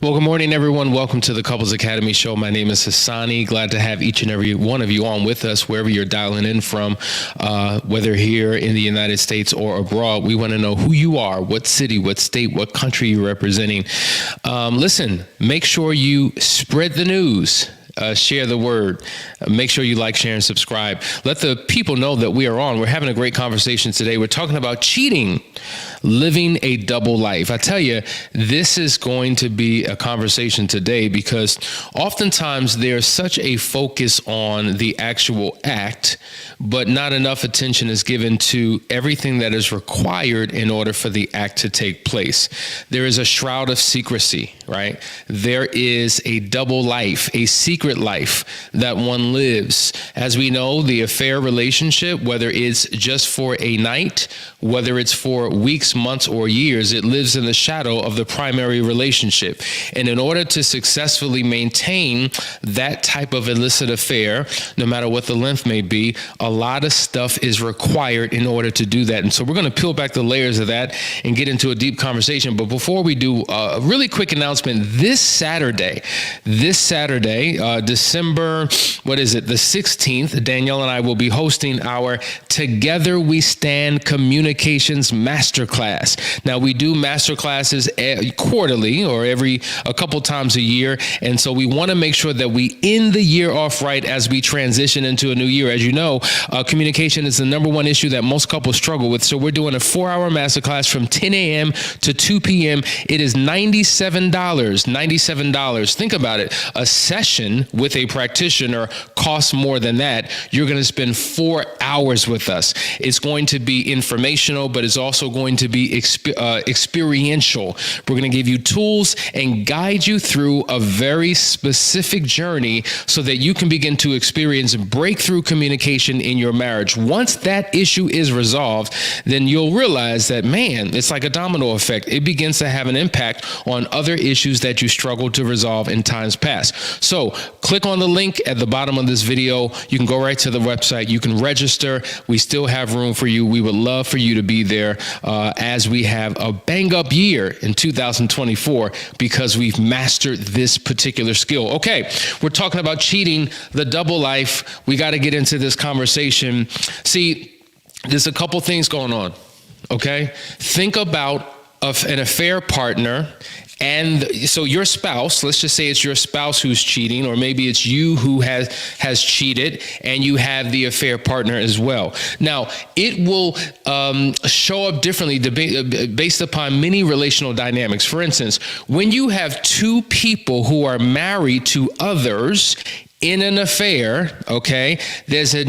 Well, good morning, everyone. Welcome to the Couples Academy Show. My name is Hassani. Glad to have each and every one of you on with us, wherever you're dialing in from, whether here in the United States or abroad. We want to know who you are, what city, what state, what country you're representing. Listen, make sure you spread the news. Share the word. Make sure you like, share, and subscribe. Let the people know that we are on. We're having a great conversation today. We're talking about cheating, living a double life. I tell you, this is going to be a conversation today because oftentimes there's such a focus on the actual act, but not enough attention is given to everything that is required in order for the act to take place. There is a shroud of secrecy, right? There is a double life, a secret life that one lives. As we know, the affair relationship, whether it's just for a night, whether it's for weeks, months, or years, it lives in the shadow of the primary relationship. And in order to successfully maintain that type of illicit affair, no matter what the length may be, a lot of stuff is required in order to do that. And so we're going to peel back the layers of that and get into a deep conversation. But before we do, a really quick announcement. This Saturday, December, the 16th, Danielle and I will be hosting our Together We Stand Communications Masterclass. Now, we do masterclasses quarterly or a couple times a year. And so we want to make sure that we end the year off right as we transition into a new year. As you know, communication is the number one issue that most couples struggle with. So we're doing a 4-hour masterclass from 10 a.m. to 2 p.m. It is $97. Think about it. A session with a practitioner costs more than that. You're going to spend 4 hours with us. It's going to be informational, but it's also going to be experiential. We're going to give you tools and guide you through a very specific journey so that you can begin to experience breakthrough communication in your marriage. Once that issue is resolved, then you'll realize that, man, it's like a domino effect. It begins to have an impact on other issues that you struggled to resolve in times past. So click on the link at the bottom of this video. You can go right to the website. You can register. We still have room for you. We would love for you to be there as we have a bang up year in 2024 because we've mastered this particular skill. Okay, we're talking about cheating, the double life. We got to get into this conversation. See, there's a couple things going on. Okay, think about an affair partner. And so your spouse, let's just say it's your spouse who's cheating, or maybe it's you who has cheated and you have the affair partner as well. Now, it will show up differently based upon many relational dynamics. For instance, when you have two people who are married to others in an affair, okay, there's a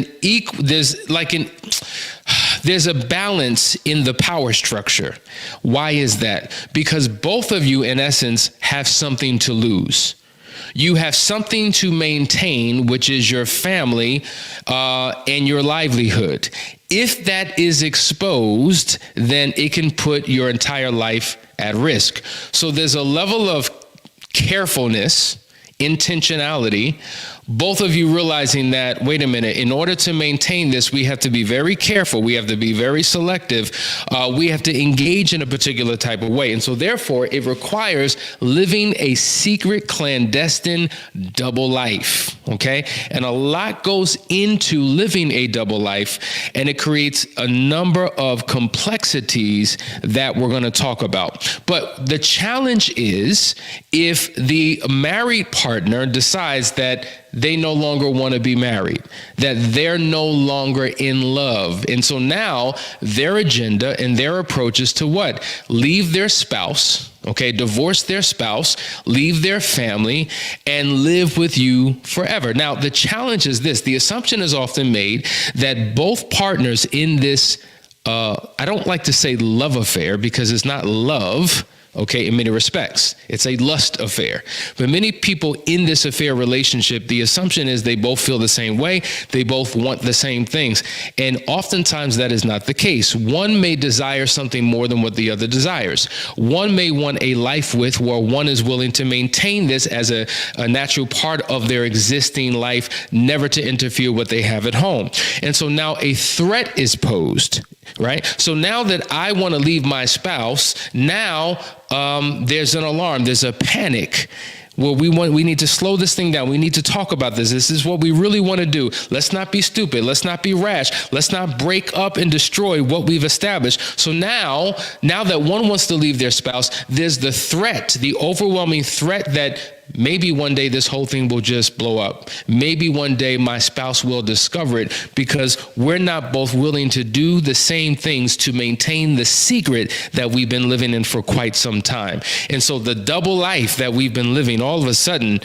balance in the power structure. Why is that? Because both of you, in essence, have something to lose. You have something to maintain, which is your family and your livelihood. If that is exposed, then it can put your entire life at risk. So there's a level of carefulness, intentionality, both of you realizing that, wait a minute, in order to maintain this, we have to be very careful. We have to be very selective. We have to engage in a particular type of way. And so therefore, it requires living a secret, clandestine double life. Okay. And a lot goes into living a double life, and it creates a number of complexities that we're going to talk about. But the challenge is if the married partner decides that they no longer want to be married, that they're no longer in love. And so now their agenda and their approach is to what? Leave their spouse, okay, divorce their spouse, leave their family, and live with you forever. Now, the challenge is this. The assumption is often made that both partners in this, I don't like to say love affair because it's not love, okay, in many respects. It's a lust affair. But many people in this affair relationship, the assumption is they both feel the same way. They both want the same things. And oftentimes that is not the case. One may desire something more than what the other desires. One may want a life with where one is willing to maintain this as a natural part of their existing life, never to interfere with what they have at home. And so now a threat is posed. right? So now that I want to leave my spouse, now there's an alarm, there's a panic. Well, we need to slow this thing down. We need to talk about this. This is what we really want to do. Let's not be stupid. Let's not be rash. Let's not break up and destroy what we've established. So now that one wants to leave their spouse, there's the threat, the overwhelming threat that maybe one day this whole thing will just blow up. Maybe one day my spouse will discover it, because we're not both willing to do the same things to maintain the secret that we've been living in for quite some time. And so the double life that we've been living, all of a sudden,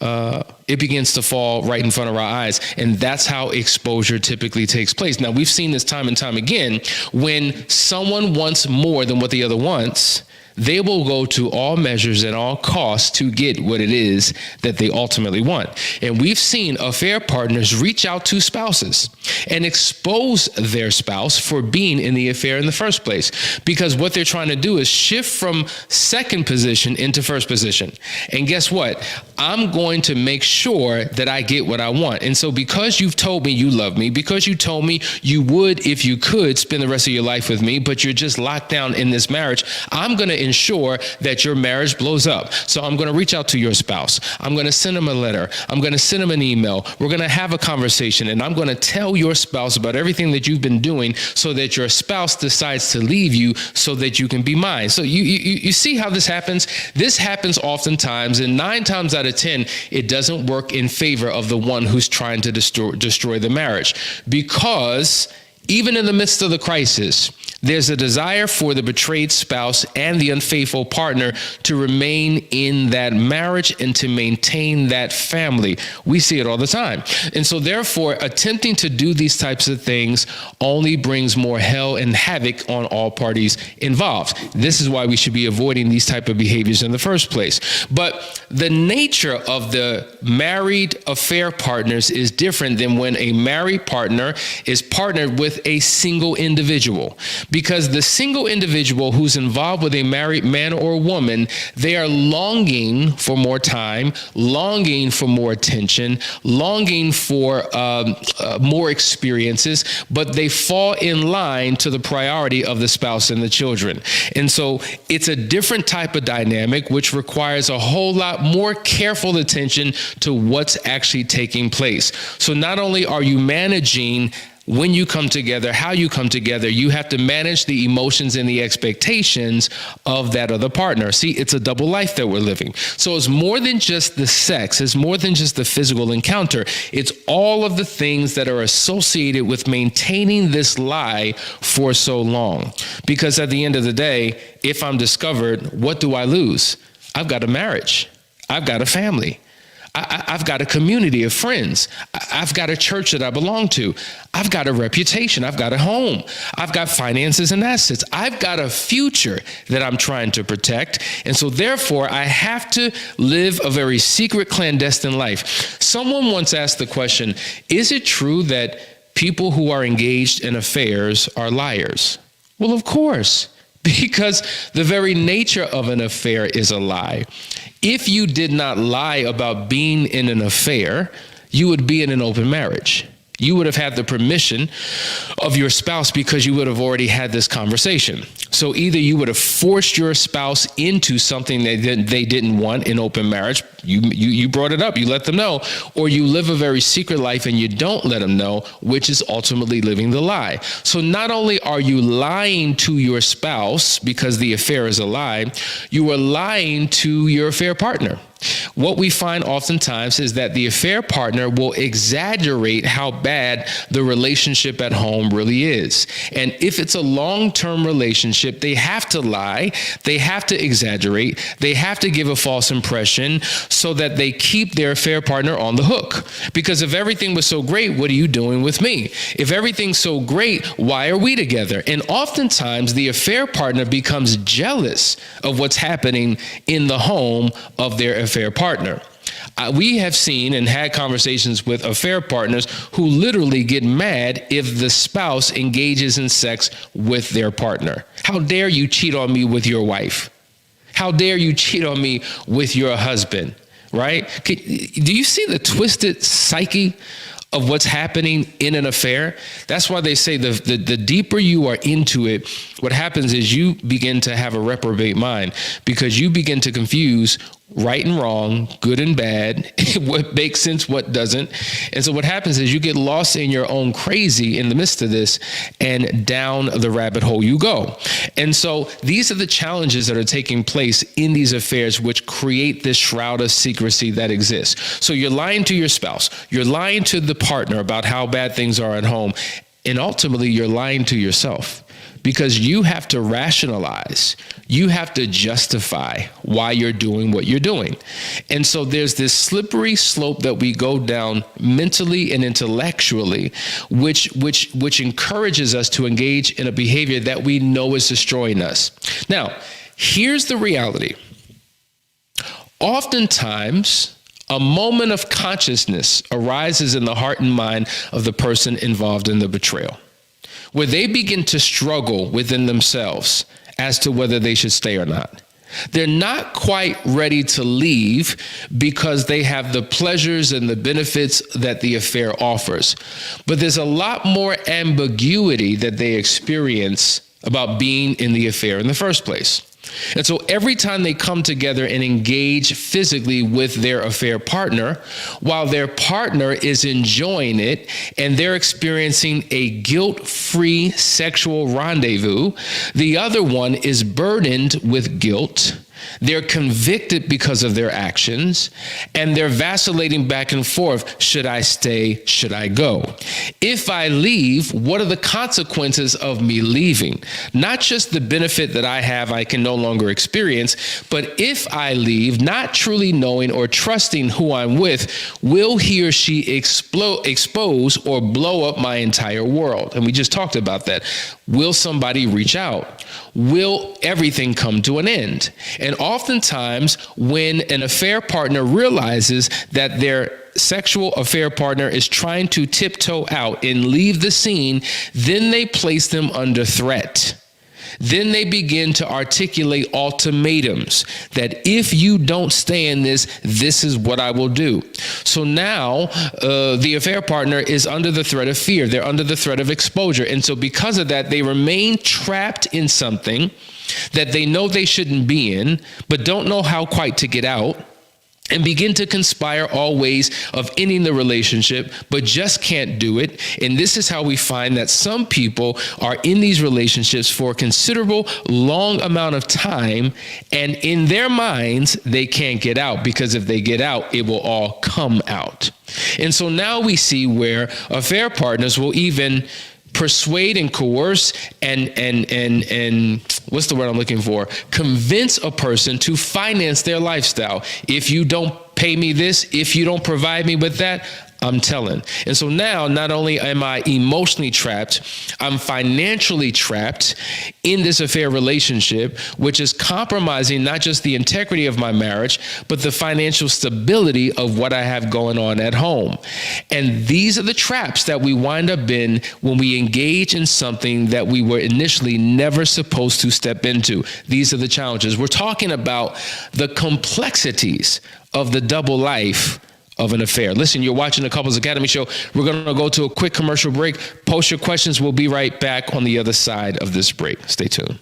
it begins to fall right in front of our eyes. And that's how exposure typically takes place. Now, we've seen this time and time again. When someone wants more than what the other wants, they will go to all measures and all costs to get what it is that they ultimately want. And we've seen affair partners reach out to spouses and expose their spouse for being in the affair in the first place, because what they're trying to do is shift from second position into first position. And guess what? I'm going to make sure that I get what I want. And so because you've told me you love me, because you told me you would, if you could, spend the rest of your life with me, but you're just locked down in this marriage, I'm going to ensure that your marriage blows up. So I'm going to reach out to your spouse. I'm going to send them a letter. I'm going to send them an email. We're going to have a conversation, and I'm going to tell your spouse about everything that you've been doing so that your spouse decides to leave you so that you can be mine. So you see how this happens? This happens oftentimes, and 9 times out of 10, it doesn't work in favor of the one who's trying to destroy the marriage, because even in the midst of the crisis, there's a desire for the betrayed spouse and the unfaithful partner to remain in that marriage and to maintain that family. We see it all the time. And so therefore, attempting to do these types of things only brings more hell and havoc on all parties involved. This is why we should be avoiding these type of behaviors in the first place. But the nature of the married affair partners is different than when a married partner is partnered with a single individual. Because the single individual who's involved with a married man or woman, they are longing for more time, longing for more attention, longing for more experiences, but they fall in line to the priority of the spouse and the children. And so it's a different type of dynamic, which requires a whole lot more careful attention to what's actually taking place. So not only are you managing when you come together, how you come together, you have to manage the emotions and the expectations of that other partner. See, it's a double life that we're living. So it's more than just the sex. It's more than just the physical encounter. It's all of the things that are associated with maintaining this lie for so long. Because at the end of the day, if I'm discovered, what do I lose? I've got a marriage. I've got a family. I've got a community of friends. I've got a church that I belong to. I've got a reputation. I've got a home. I've got finances and assets. I've got a future that I'm trying to protect. And so therefore, I have to live a very secret, clandestine life. Someone once asked the question, is it true that people who are engaged in affairs are liars? Well, of course, because the very nature of an affair is a lie. If you did not lie about being in an affair, you would be in an open marriage. You would have had the permission of your spouse because you would have already had this conversation. So either you would have forced your spouse into something that they didn't want in open marriage. You brought it up, you let them know, or you live a very secret life and you don't let them know, which is ultimately living the lie. So not only are you lying to your spouse because the affair is a lie, you are lying to your affair partner. What we find oftentimes is that the affair partner will exaggerate how bad the relationship at home really is. And if it's a long-term relationship, they have to lie, they have to exaggerate, they have to give a false impression so that they keep their affair partner on the hook. Because if everything was so great, what are you doing with me? If everything's so great, why are we together? And oftentimes the affair partner becomes jealous of what's happening in the home of their affair partner. We have seen and had conversations with affair partners who literally get mad if the spouse engages in sex with their partner. How dare you cheat on me with your wife? How dare you cheat on me with your husband, right? Do you see the twisted psyche of what's happening in an affair. That's why they say the deeper you are into it, what happens is you begin to have a reprobate mind, because you begin to confuse right and wrong, good and bad, what makes sense, what doesn't. And so what happens is you get lost in your own crazy in the midst of this, and down the rabbit hole you go. And so these are the challenges that are taking place in these affairs, which create this shroud of secrecy that exists. So you're lying to your spouse, you're lying to the partner about how bad things are at home, and ultimately you're lying to yourself. Because you have to rationalize, you have to justify why you're doing what you're doing. And so there's this slippery slope that we go down mentally and intellectually, which encourages us to engage in a behavior that we know is destroying us. Now, here's the reality. Oftentimes, a moment of consciousness arises in the heart and mind of the person involved in the betrayal, where they begin to struggle within themselves as to whether they should stay or not. They're not quite ready to leave because they have the pleasures and the benefits that the affair offers. But there's a lot more ambiguity that they experience about being in the affair in the first place. And so every time they come together and engage physically with their affair partner, while their partner is enjoying it and they're experiencing a guilt-free sexual rendezvous, the other one is burdened with guilt. They're convicted because of their actions, and they're vacillating back and forth. Should I stay? Should I go? If I leave, what are the consequences of me leaving? Not just the benefit that I have, I can no longer experience, but if I leave, not truly knowing or trusting who I'm with, will he or she expose or blow up my entire world? And we just talked about that. Will somebody reach out? Will everything come to an end? And oftentimes, when an affair partner realizes that their sexual affair partner is trying to tiptoe out and leave the scene, then they place them under threat. Then they begin to articulate ultimatums that if you don't stay in this, this is what I will do. So now the affair partner is under the threat of fear. They're under the threat of exposure. And so because of that, they remain trapped in something that they know they shouldn't be in, but don't know how quite to get out, and begin to conspire all ways of ending the relationship, but just can't do it. And this is how we find that some people are in these relationships for a considerable long amount of time, and in their minds, they can't get out, because if they get out, it will all come out. And so now we see where affair partners will even persuade and coerce and what's the word I'm looking for? Convince a person to finance their lifestyle. If you don't pay me this, if you don't provide me with that, I'm telling. And so now, not only am I emotionally trapped, I'm financially trapped in this affair relationship, which is compromising not just the integrity of my marriage, but the financial stability of what I have going on at home. And these are the traps that we wind up in when we engage in something that we were initially never supposed to step into. These are the challenges. We're talking about the complexities of the double life of an affair. Listen, you're watching the Couples Academy Show. We're going to go to a quick commercial break. Post your questions. We'll be right back on the other side of this break. Stay tuned.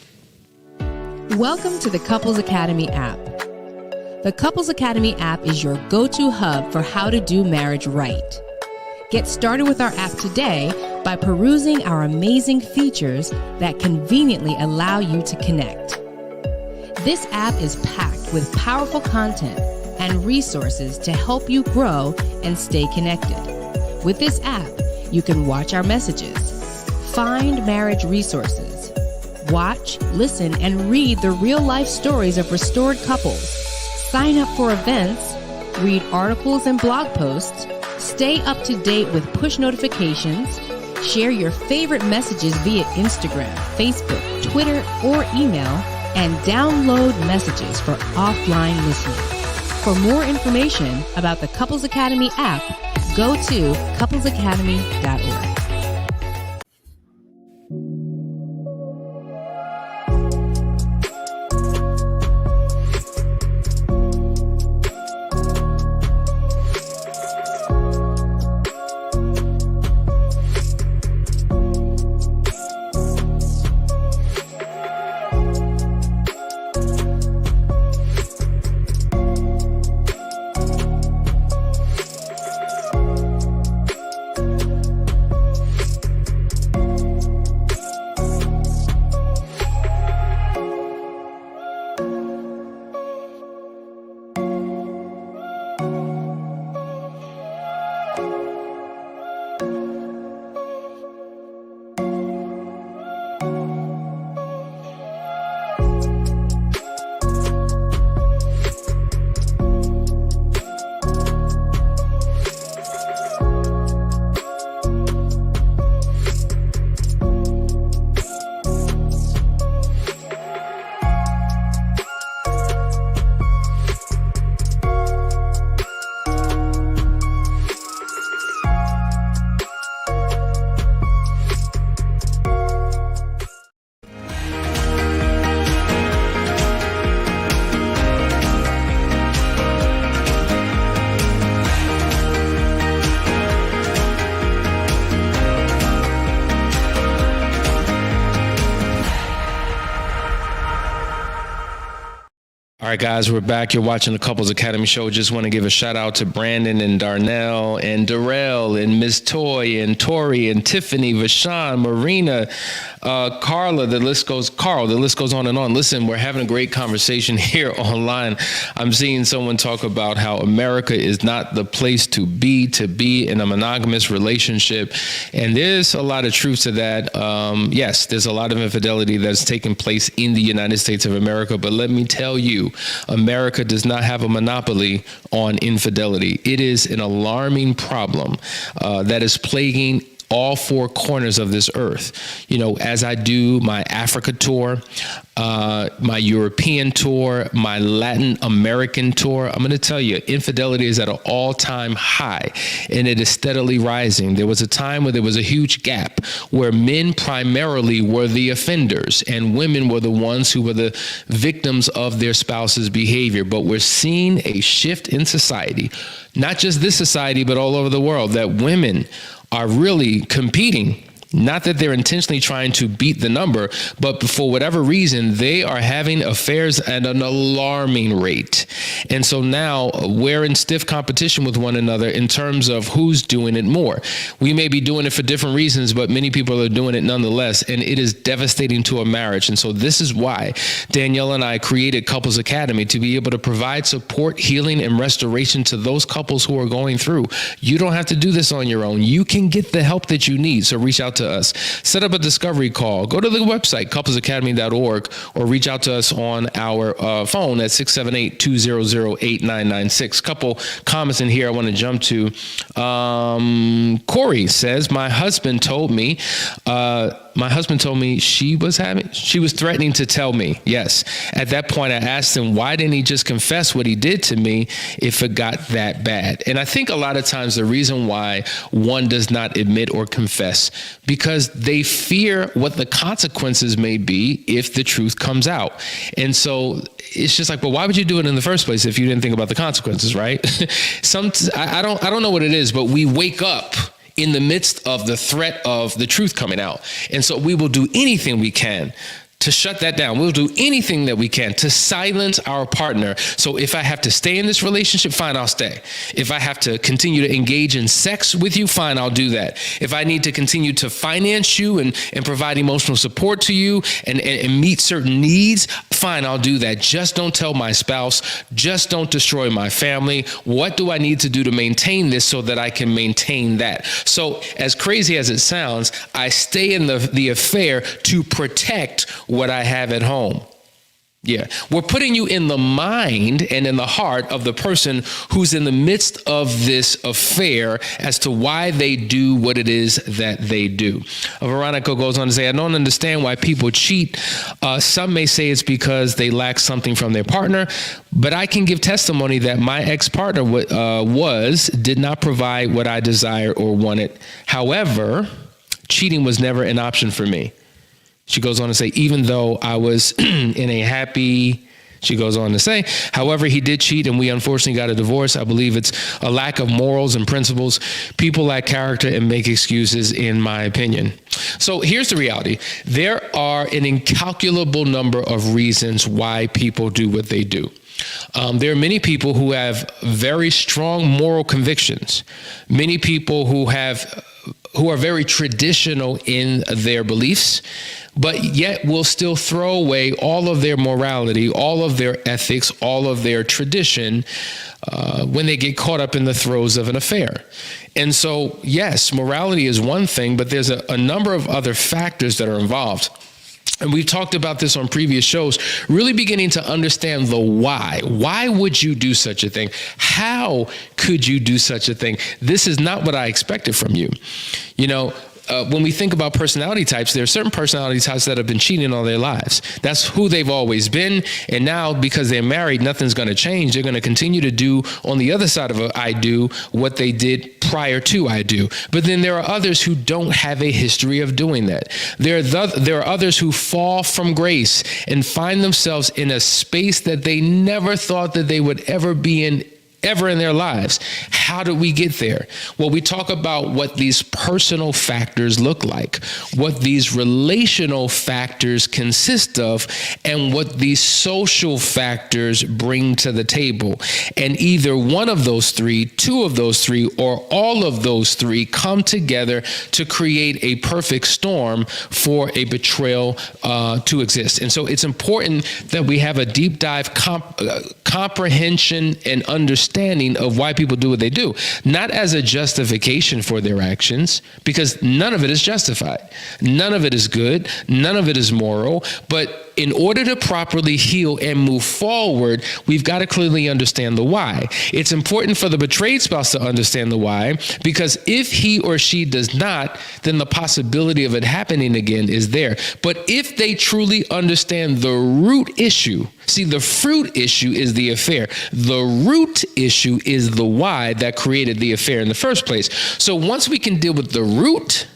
Welcome to the Couples Academy app. The Couples Academy app is your go-to hub for how to do marriage right. Get started with our app today by perusing our amazing features that conveniently allow you to connect. This app is packed with powerful content and resources to help you grow and stay connected. With this app, you can watch our messages, find marriage resources, watch, listen, and read the real-life stories of restored couples, sign up for events, read articles and blog posts, stay up to date with push notifications, share your favorite messages via Instagram, Facebook, Twitter, or email, and download messages for offline listening. For more information about the Couples Academy app, go to couplesacademy.org. All right, guys, we're back. You're watching the Couples Academy Show. Just want to give a shout out to Brandon and Darnell and Darrell and Miss Toy and Tori and Tiffany, Vashawn, Marina, Carla. The list goes on and on. Listen, we're having a great conversation here online. I'm seeing someone talk about how America is not the place to be in a monogamous relationship. And there's a lot of truth to that. Yes, there's a lot of infidelity that's taking place in the United States of America. But let me tell you, America does not have a monopoly on infidelity. It is an alarming problem that is plaguing all four corners of this earth. You know, as I do my Africa tour, my European tour, my Latin American tour, I'm going to tell you, infidelity is at an all-time high, and it is steadily rising. There was a time where there was a huge gap where men primarily were the offenders and women were the ones who were the victims of their spouse's behavior. But we're seeing a shift in society, not just this society, but all over the world, that women are really competing. Not that they're intentionally trying to beat the number, but for whatever reason, they are having affairs at an alarming rate. And so now we're in stiff competition with one another in terms of who's doing it more. We may be doing it for different reasons, but many people are doing it nonetheless, and it is devastating to a marriage. And so this is why Danielle and I created Couples Academy, to be able to provide support, healing, and restoration to those couples who are going through. You don't have to do this on your own. You can get the help that you need. So reach out to us. Set up a discovery call. Go to the website, couplesacademy.org, or reach out to us on our phone at 678-200-8996. Couple comments in here I want to jump to. Corey says, my husband told me she was threatening to tell me. Yes. At that point, I asked him, why didn't he just confess what he did to me if it got that bad? And I think a lot of times the reason why one does not admit or confess, because they fear what the consequences may be if the truth comes out. And so it's just like, but why would you do it in the first place if you didn't think about the consequences, right? I don't know what it is, but we wake up in the midst of the threat of the truth coming out. And so we will do anything we can to shut that down. We'll do anything that we can to silence our partner. So if I have to stay in this relationship, fine, I'll stay. If I have to continue to engage in sex with you, fine, I'll do that. If I need to continue to finance you and provide emotional support to you and meet certain needs, fine, I'll do that. Just don't tell my spouse. Just don't destroy my family. What do I need to do to maintain this so that I can maintain that? So as crazy as it sounds, I stay in the affair to protect what I have at home. Yeah. We're putting you in the mind and in the heart of the person who's in the midst of this affair as to why they do what it is that they do. Veronica goes on to say, I don't understand why people cheat. Some may say it's because they lack something from their partner, but I can give testimony that my ex-partner did not provide what I desired or wanted. However, cheating was never an option for me. She goes on to say, even though I was she goes on to say, however, he did cheat and we unfortunately got a divorce. I believe it's a lack of morals and principles. People lack character and make excuses, in my opinion. So here's the reality. There are an incalculable number of reasons why people do what they do. There are many people who have very strong moral convictions. Many people who are very traditional in their beliefs, but yet will still throw away all of their morality, all of their ethics, all of their tradition when they get caught up in the throes of an affair. And so, yes, morality is one thing, but there's a number of other factors that are involved. And we've talked about this on previous shows, really beginning to understand the why. Why would you do such a thing? How could you do such a thing? This is not what I expected from you. You know, when we think about personality types, there are certain personality types that have been cheating all their lives. That's who they've always been. And now, because they're married, nothing's going to change. They're going to continue to do on the other side of I do what they did prior to I do. But then there are others who don't have a history of doing that. There are others who fall from grace and find themselves in a space that they never thought that they would ever be in ever in their lives. How did we get there? Well, we talk about what these personal factors look like, what these relational factors consist of, and what these social factors bring to the table. And either one of those three, two of those three, or all of those three come together to create a perfect storm for a betrayal to exist. And so it's important that we have a deep dive comprehension and understanding of why people do what they do, not as a justification for their actions, because none of it is justified. None of it is good. None of it is moral. But in order to properly heal and move forward, we've got to clearly understand the why. It's important for the betrayed spouse to understand the why, because if he or she does not, then the possibility of it happening again is there. But if they truly understand the root issue, see, the fruit issue is the affair. The root issue is the why that created the affair in the first place. So once we can deal with the root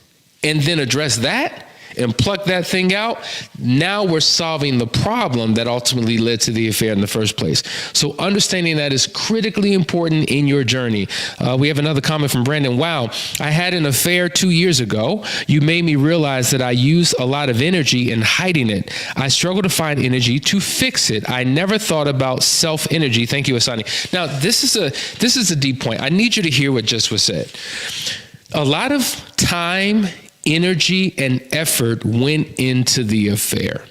and then address that, and pluck that thing out, now we're solving the problem that ultimately led to the affair in the first place. So understanding that is critically important in your journey. We have another comment from Brandon. Wow, I had an affair 2 years ago. You made me realize that I use a lot of energy in hiding it. I struggle to find energy to fix it. I never thought about self-energy. Thank you, Asani. Now, this is a deep point. I need you to hear what just was said. A lot of time, energy, and effort went into the affair.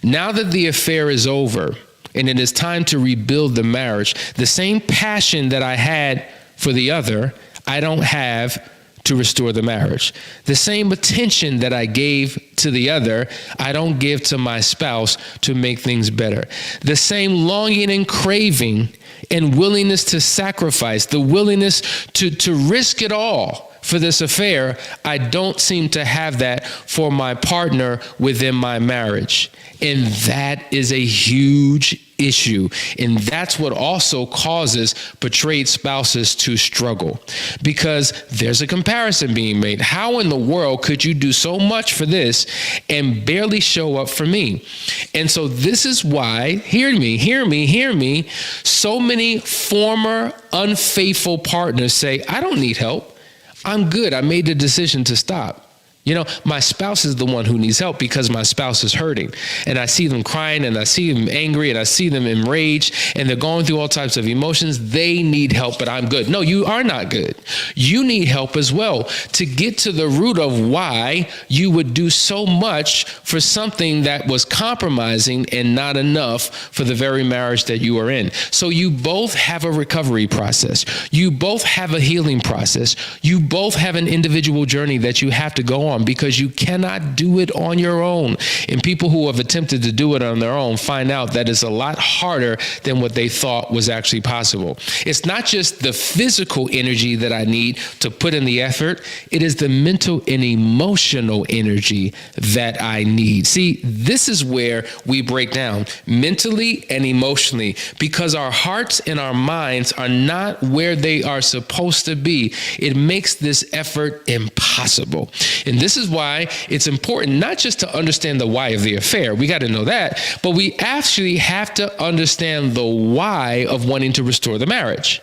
Now that the affair is over and it is time to rebuild the marriage, the same passion that I had for the other, I don't have to restore the marriage. The same attention that I gave to the other, I don't give to my spouse to make things better. The same longing and craving and willingness to sacrifice, the willingness to risk it all for this affair, I don't seem to have that for my partner within my marriage. And that is a huge issue. And that's what also causes betrayed spouses to struggle, because there's a comparison being made. How in the world could you do so much for this and barely show up for me? And so this is why, hear me, so many former unfaithful partners say, I don't need help. I'm good. I made the decision to stop. You know, my spouse is the one who needs help because my spouse is hurting. And I see them crying, and I see them angry, and I see them enraged, and they're going through all types of emotions. They need help, but I'm good. No, you are not good. You need help as well to get to the root of why you would do so much for something that was compromising and not enough for the very marriage that you are in. So you both have a recovery process. You both have a healing process. You both have an individual journey that you have to go on, because you cannot do it on your own. And people who have attempted to do it on their own find out that it's a lot harder than what they thought was actually possible. It's not just the physical energy that I need to put in the effort. It is the mental and emotional energy that I need. See, this is where we break down mentally and emotionally, because our hearts and our minds are not where they are supposed to be. It makes this effort impossible. And this is why it's important not just to understand the why of the affair. We got to know that, but we actually have to understand the why of wanting to restore the marriage.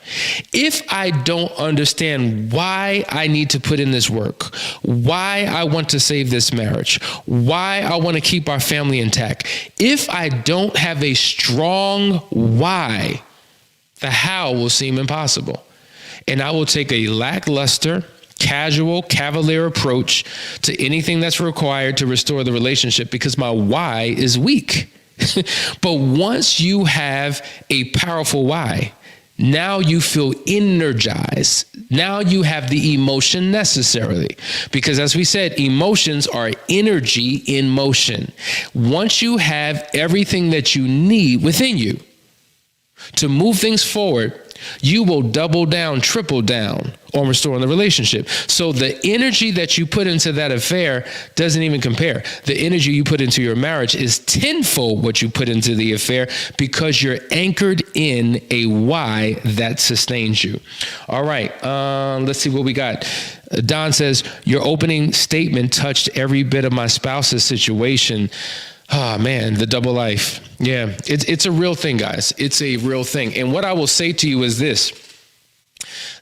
If I don't understand why I need to put in this work, why I want to save this marriage, why I want to keep our family intact, if I don't have a strong why, the how will seem impossible. And I will take a lackluster, casual, cavalier approach to anything that's required to restore the relationship, because my why is weak. But once you have a powerful why, now you feel energized. Now you have the emotion necessarily, because as we said, emotions are energy in motion. Once you have everything that you need within you to move things forward, you will double down, triple down on restoring the relationship. So the energy that you put into that affair doesn't even compare. The energy you put into your marriage is tenfold what you put into the affair, because you're anchored in a why that sustains you. All right, let's see what we got. Don says, your opening statement touched every bit of my spouse's situation. Oh man, the double life. Yeah, it's a real thing, guys. It's a real thing. And what I will say to you is this,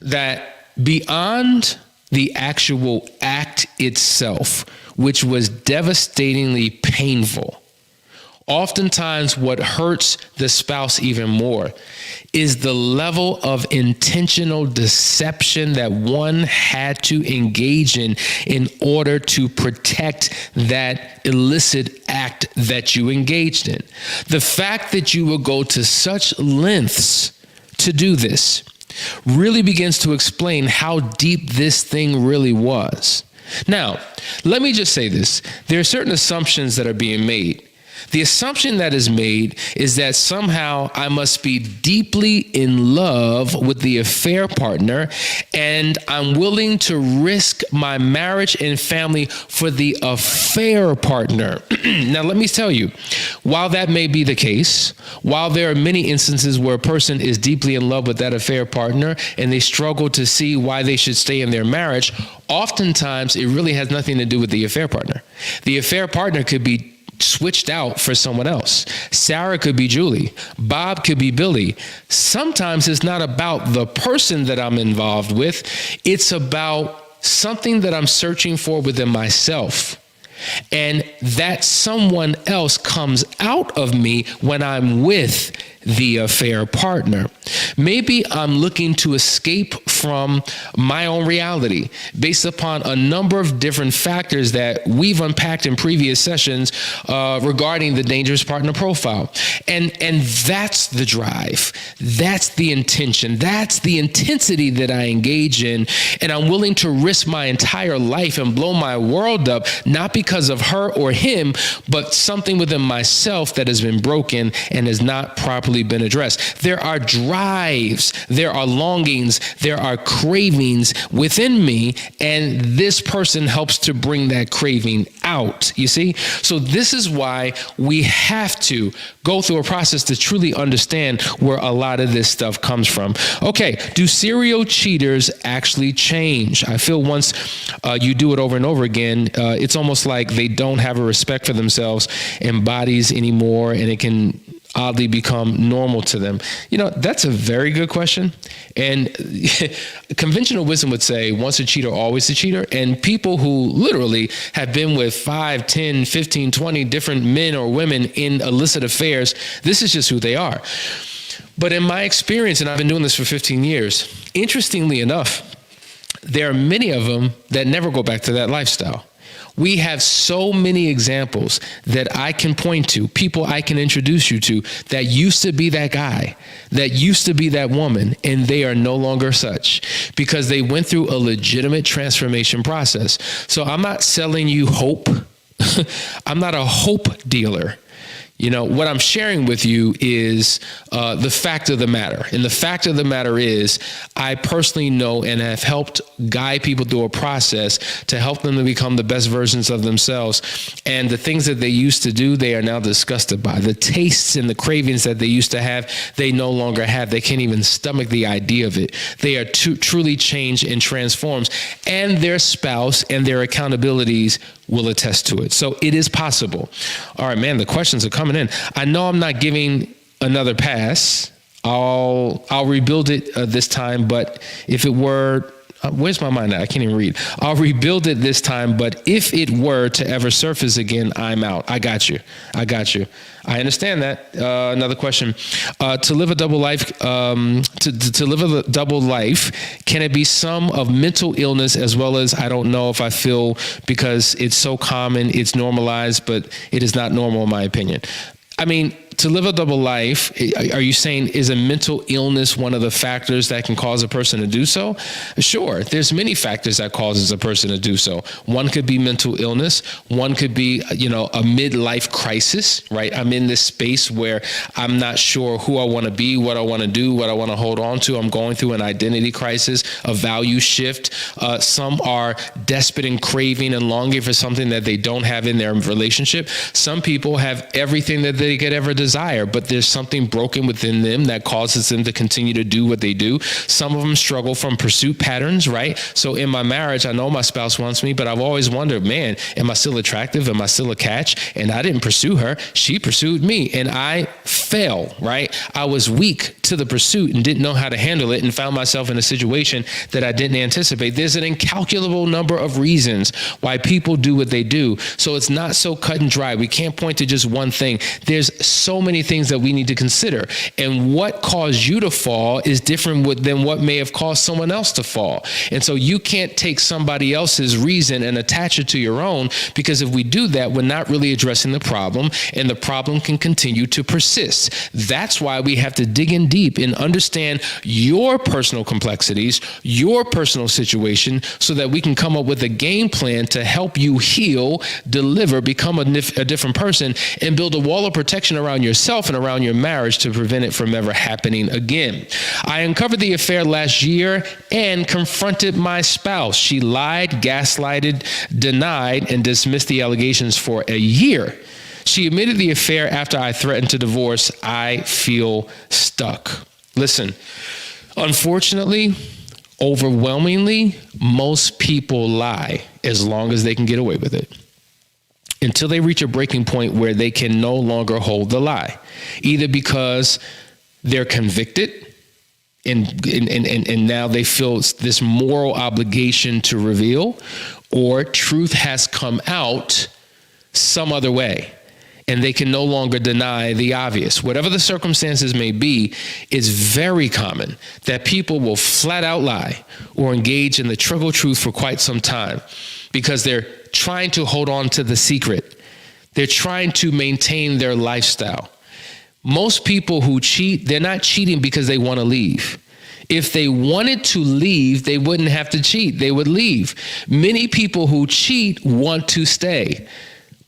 that beyond the actual act itself, which was devastatingly painful, oftentimes what hurts the spouse even more is the level of intentional deception that one had to engage in order to protect that illicit act that you engaged in. The fact that you will go to such lengths to do this really begins to explain how deep this thing really was. Now, let me just say this. There are certain assumptions that are being made. The assumption that is made is that somehow I must be deeply in love with the affair partner, and I'm willing to risk my marriage and family for the affair partner. Now, let me tell you, while that may be the case, while there are many instances where a person is deeply in love with that affair partner and they struggle to see why they should stay in their marriage, oftentimes it really has nothing to do with the affair partner. The affair partner could be switched out for someone else. Sarah could be Julie. Bob could be Billy. Sometimes it's not about the person that I'm involved with. It's about something that I'm searching for within myself. And that someone else comes out of me when I'm with the affair partner. Maybe I'm looking to escape from my own reality based upon a number of different factors that we've unpacked in previous sessions regarding the dangerous partner profile. And that's the drive. That's the intention. That's the intensity that I engage in. And I'm willing to risk my entire life and blow my world up, not because of her or him, but something within myself that has been broken and has not properly been addressed. There are drives, there are longings, there are cravings within me, and this person helps to bring that craving out, you see? So this is why we have to go through a process to truly understand where a lot of this stuff comes from. Okay, do serial cheaters actually change? I feel once you do it over and over again, it's almost like they don't have a respect for themselves and bodies anymore, and it can oddly become normal to them. You know, that's a very good question. And conventional wisdom would say once a cheater, always a cheater. And people who literally have been with 5, 10, 15, 20 different men or women in illicit affairs, this is just who they are. But in my experience, and I've been doing this for 15 years, interestingly enough, there are many of them that never go back to that lifestyle. We have so many examples that I can point to, people I can introduce you to that used to be that guy, that used to be that woman, and they are no longer such because they went through a legitimate transformation process. So I'm not selling you hope. I'm not a hope dealer. You know, what I'm sharing with you is the fact of the matter. And the fact of the matter is I personally know and have helped guide people through a process to help them to become the best versions of themselves. And the things that they used to do, they are now disgusted by. The tastes and the cravings that they used to have, they no longer have. They can't even stomach the idea of it. They are truly changed and transformed. And their spouse and their accountabilities will attest to it. So it is possible. All right, man, the questions are coming in. I know I'm not giving another pass. I'll rebuild it this time, but if it were, where's my mind at? I can't even read. I'll rebuild it this time, but if it were to ever surface again, I'm out. I got you. I understand that. Another question. To live a double life, to live a double life, can it be some of mental illness as well as I don't know if I feel because it's so common, it's normalized, but it is not normal in my opinion. I mean, to live a double life, are you saying is a mental illness one of the factors that can cause a person to do so? Sure, there's many factors that causes a person to do so. One could be mental illness. One could be, a midlife crisis, right? I'm in this space where I'm not sure who I want to be, what I want to do, what I want to hold on to. I'm going through an identity crisis, a value shift. Some are desperate and craving and longing for something that they don't have in their relationship. Some people have everything that they could ever desire desire, but there's something broken within them that causes them to continue to do what they do. Some of them struggle from pursuit patterns, right? So in my marriage, I know my spouse wants me, but I've always wondered, man, am I still attractive? Am I still a catch? And I didn't pursue her. She pursued me, and I fell, right? I was weak to the pursuit and didn't know how to handle it, and found myself in a situation that I didn't anticipate. There's an incalculable number of reasons why people do what they do. So it's not so cut and dry. We can't point to just one thing. There's so many things that we need to consider. And what caused you to fall is different than what may have caused someone else to fall. And so you can't take somebody else's reason and attach it to your own, because if we do that, we're not really addressing the problem, and the problem can continue to persist. That's why we have to dig in deep and understand your personal complexities, your personal situation, so that we can come up with a game plan to help you heal, deliver, become a different person, and build a wall of protection around yourself and around your marriage to prevent it from ever happening again. I uncovered the affair last year and confronted my spouse. She lied, gaslighted, denied, and dismissed the allegations for a year. She admitted the affair after I threatened to divorce. I feel stuck. Listen, unfortunately, overwhelmingly, most people lie as long as they can get away with it, until they reach a breaking point where they can no longer hold the lie, either because they're convicted and now they feel this moral obligation to reveal, or truth has come out some other way, and they can no longer deny the obvious. Whatever the circumstances may be, it's very common that people will flat out lie or engage in the trivial truth for quite some time, because they're trying to hold on to the secret. They're trying to maintain their lifestyle. Most people who cheat, they're not cheating because they want to leave. If they wanted to leave, they wouldn't have to cheat. They would leave. Many people who cheat want to stay.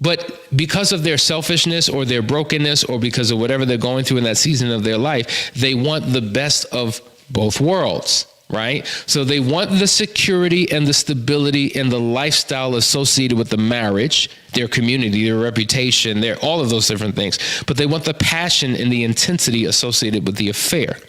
But because of their selfishness or their brokenness, or because of whatever they're going through in that season of their life, they want the best of both worlds, right? So they want the security and the stability and the lifestyle associated with the marriage, their community, their reputation, all of those different things. But they want the passion and the intensity associated with the affair.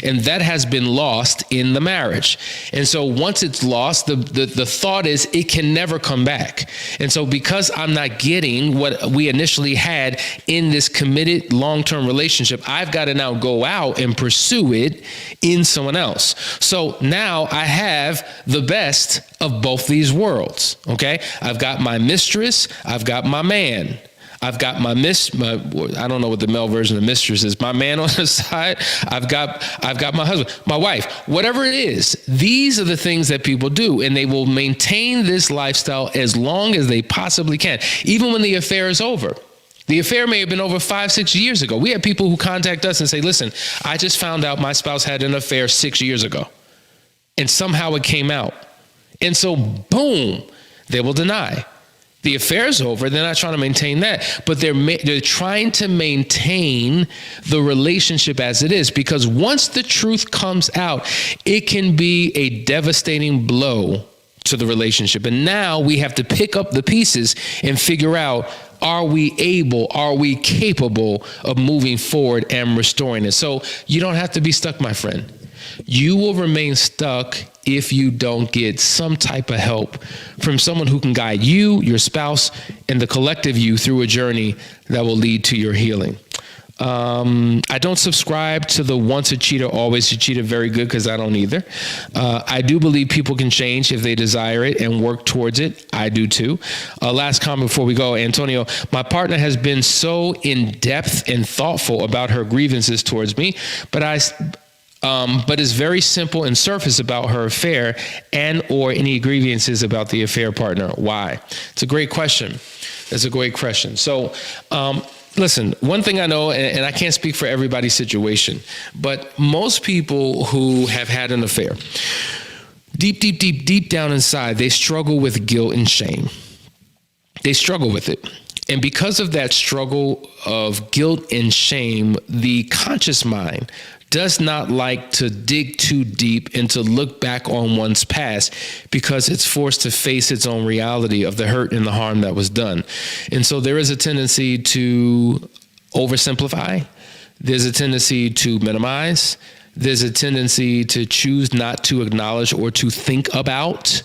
And that has been lost in the marriage. And so once it's lost, the thought is it can never come back. And so because I'm not getting what we initially had in this committed long-term relationship, I've got to now go out and pursue it in someone else. So now I have the best of both these worlds, okay? I've got my mistress, I've got my man. I've got I don't know what the male version of mistress is, my man on the side. I've got my husband, my wife, whatever it is. These are the things that people do, and they will maintain this lifestyle as long as they possibly can, even when the affair is over. The affair may have been over 5-6 years ago. We have people who contact us and say, listen, I just found out my spouse had an affair 6 years ago, and somehow it came out. And so, boom, they will deny. The affair's over. They're not trying to maintain that, but they're trying to maintain the relationship as it is, because once the truth comes out, it can be a devastating blow to the relationship. And now we have to pick up the pieces and figure out, are we capable of moving forward and restoring it? So you don't have to be stuck, my friend. You will remain stuck if you don't get some type of help from someone who can guide you, your spouse, and the collective you through a journey that will lead to your healing. I don't subscribe to the once a cheater, always a cheater. Very good, because I don't either. I do believe people can change if they desire it and work towards it. I do too. Last comment before we go, Antonio. My partner has been so in-depth and thoughtful about her grievances towards me, but is very simple and surface about her affair and or any grievances about the affair partner. Why? It's a great question. It's a great question. So, listen, one thing I know, and I can't speak for everybody's situation, but most people who have had an affair, deep down inside, they struggle with guilt and shame. They struggle with it. And because of that struggle of guilt and shame, the conscious mind does not like to dig too deep and to look back on one's past, because it's forced to face its own reality of the hurt and the harm that was done. And so there is a tendency to oversimplify. There's a tendency to minimize. There's a tendency to choose not to acknowledge or to think about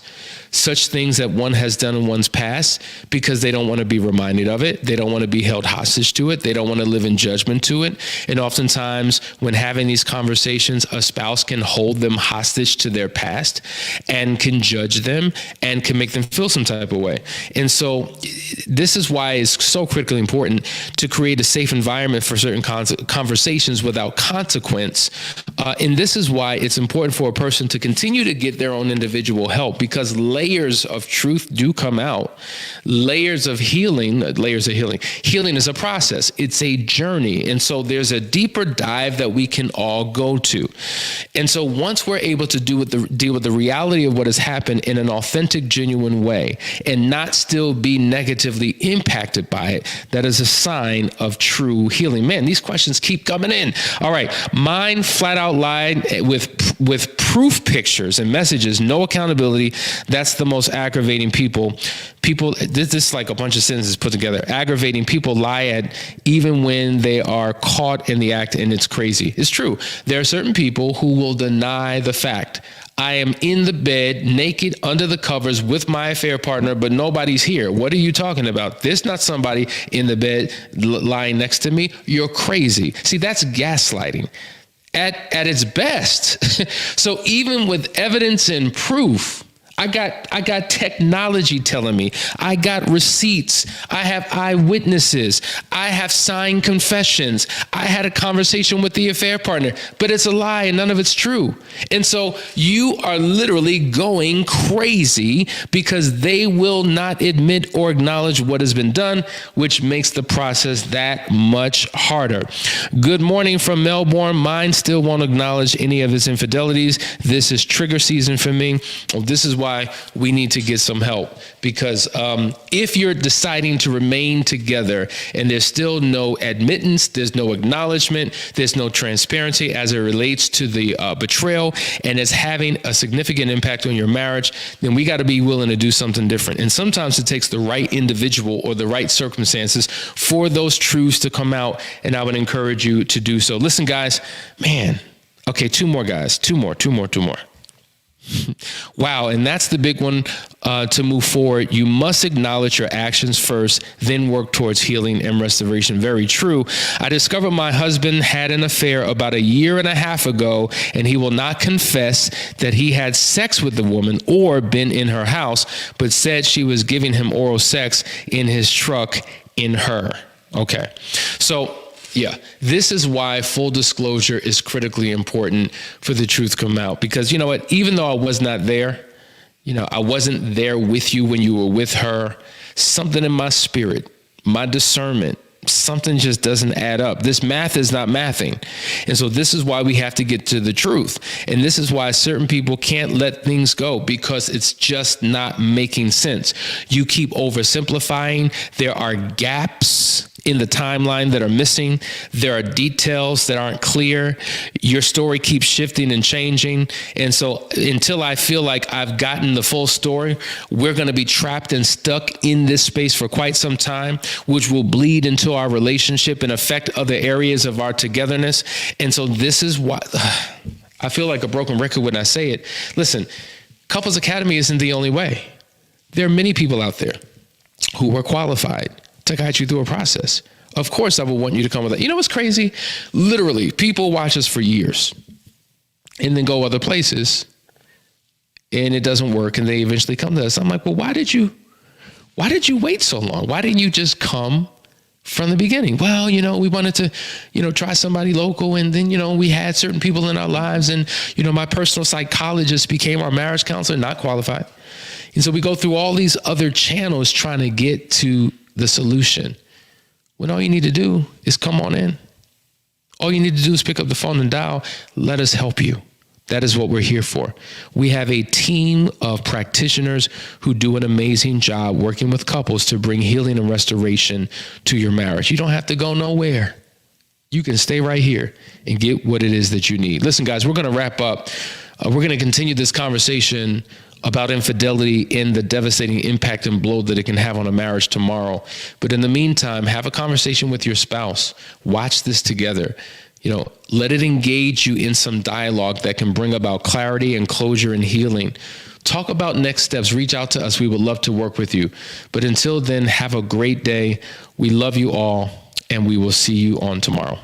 such things that one has done in one's past because they don't want to be reminded of it. They don't want to be held hostage to it. They don't want to live in judgment to it. And oftentimes when having these conversations, a spouse can hold them hostage to their past and can judge them and can make them feel some type of way. And so this is why it's so critically important to create a safe environment for certain conversations without consequence. And this is why it's important for a person to continue to get their own individual help, because layers of truth do come out. Layers of healing. Healing is a process. It's a journey. And so there's a deeper dive that we can all go to. And so once we're able to deal with the reality of what has happened in an authentic, genuine way and not still be negatively impacted by it, that is a sign of true healing. Man, these questions keep coming in. All right. Mine flat out lied with proof pictures and messages, no accountability. That's the most aggravating people. This is like a bunch of sentences put together. Aggravating people lie at even when they are caught in the act, and it's crazy. It's true. There are certain people who will deny the fact. I am in the bed, naked, under the covers with my affair partner, but nobody's here. What are you talking about? There's not somebody in the bed lying next to me. You're crazy. See, that's gaslighting at its best. So even with evidence and proof, I got technology telling me. I got receipts. I have eyewitnesses. I have signed confessions. I had a conversation with the affair partner, but it's a lie and none of it's true. And so you are literally going crazy because they will not admit or acknowledge what has been done, which makes the process that much harder. Good morning from Melbourne. Mine still won't acknowledge any of his infidelities. This is trigger season for me. This is why we need to get some help, because if you're deciding to remain together and there's still no admittance, there's no acknowledgement, there's no transparency as it relates to the betrayal, and it's having a significant impact on your marriage, then we got to be willing to do something different. And sometimes it takes the right individual or the right circumstances for those truths to come out, and I would encourage you to do so. Listen, guys, man. Okay, two more, guys. Two more. Wow. And that's the big one to move forward. You must acknowledge your actions first, then work towards healing and restoration. Very true. I discovered my husband had an affair about 1.5 years ago, and he will not confess that he had sex with the woman or been in her house, but said she was giving him oral sex in his truck in her. Okay. So yeah, this is why full disclosure is critically important for the truth to come out. Because you know what, even though I was not there, I wasn't there with you when you were with her, something in my spirit, my discernment, something just doesn't add up. This math is not mathing. And so this is why we have to get to the truth. And this is why certain people can't let things go, because it's just not making sense. You keep oversimplifying. There are gaps in the timeline that are missing. There are details that aren't clear. Your story keeps shifting and changing. And so until I feel like I've gotten the full story, we're going to be trapped and stuck in this space for quite some time, which will bleed into our relationship and affect other areas of our togetherness. And so this is why I feel like a broken record when I say it. Listen, Couples Academy isn't the only way. There are many people out there who are qualified to guide you through a process. Of course, I would want you to come with that. You know what's crazy? Literally, people watch us for years and then go other places and it doesn't work, and they eventually come to us. I'm like, well, why did you wait so long? Why didn't you just come from the beginning? Well, we wanted to, try somebody local, and then, we had certain people in our lives, and, my personal psychologist became our marriage counselor, not qualified. And so we go through all these other channels trying to get to the solution, when all you need to do is come on in. All you need to do is pick up the phone and dial, let us help you. That is what we're here for. We have a team of practitioners who do an amazing job working with couples to bring healing and restoration to your marriage. You don't have to go nowhere. You can stay right here and get what it is that you need. Listen, guys, we're going to wrap up. We're going to continue this conversation about infidelity and the devastating impact and blow that it can have on a marriage tomorrow. But in the meantime, have a conversation with your spouse. Watch this together. Let it engage you in some dialogue that can bring about clarity and closure and healing. Talk about next steps. Reach out to us. We would love to work with you. But until then, have a great day. We love you all, and we will see you on tomorrow.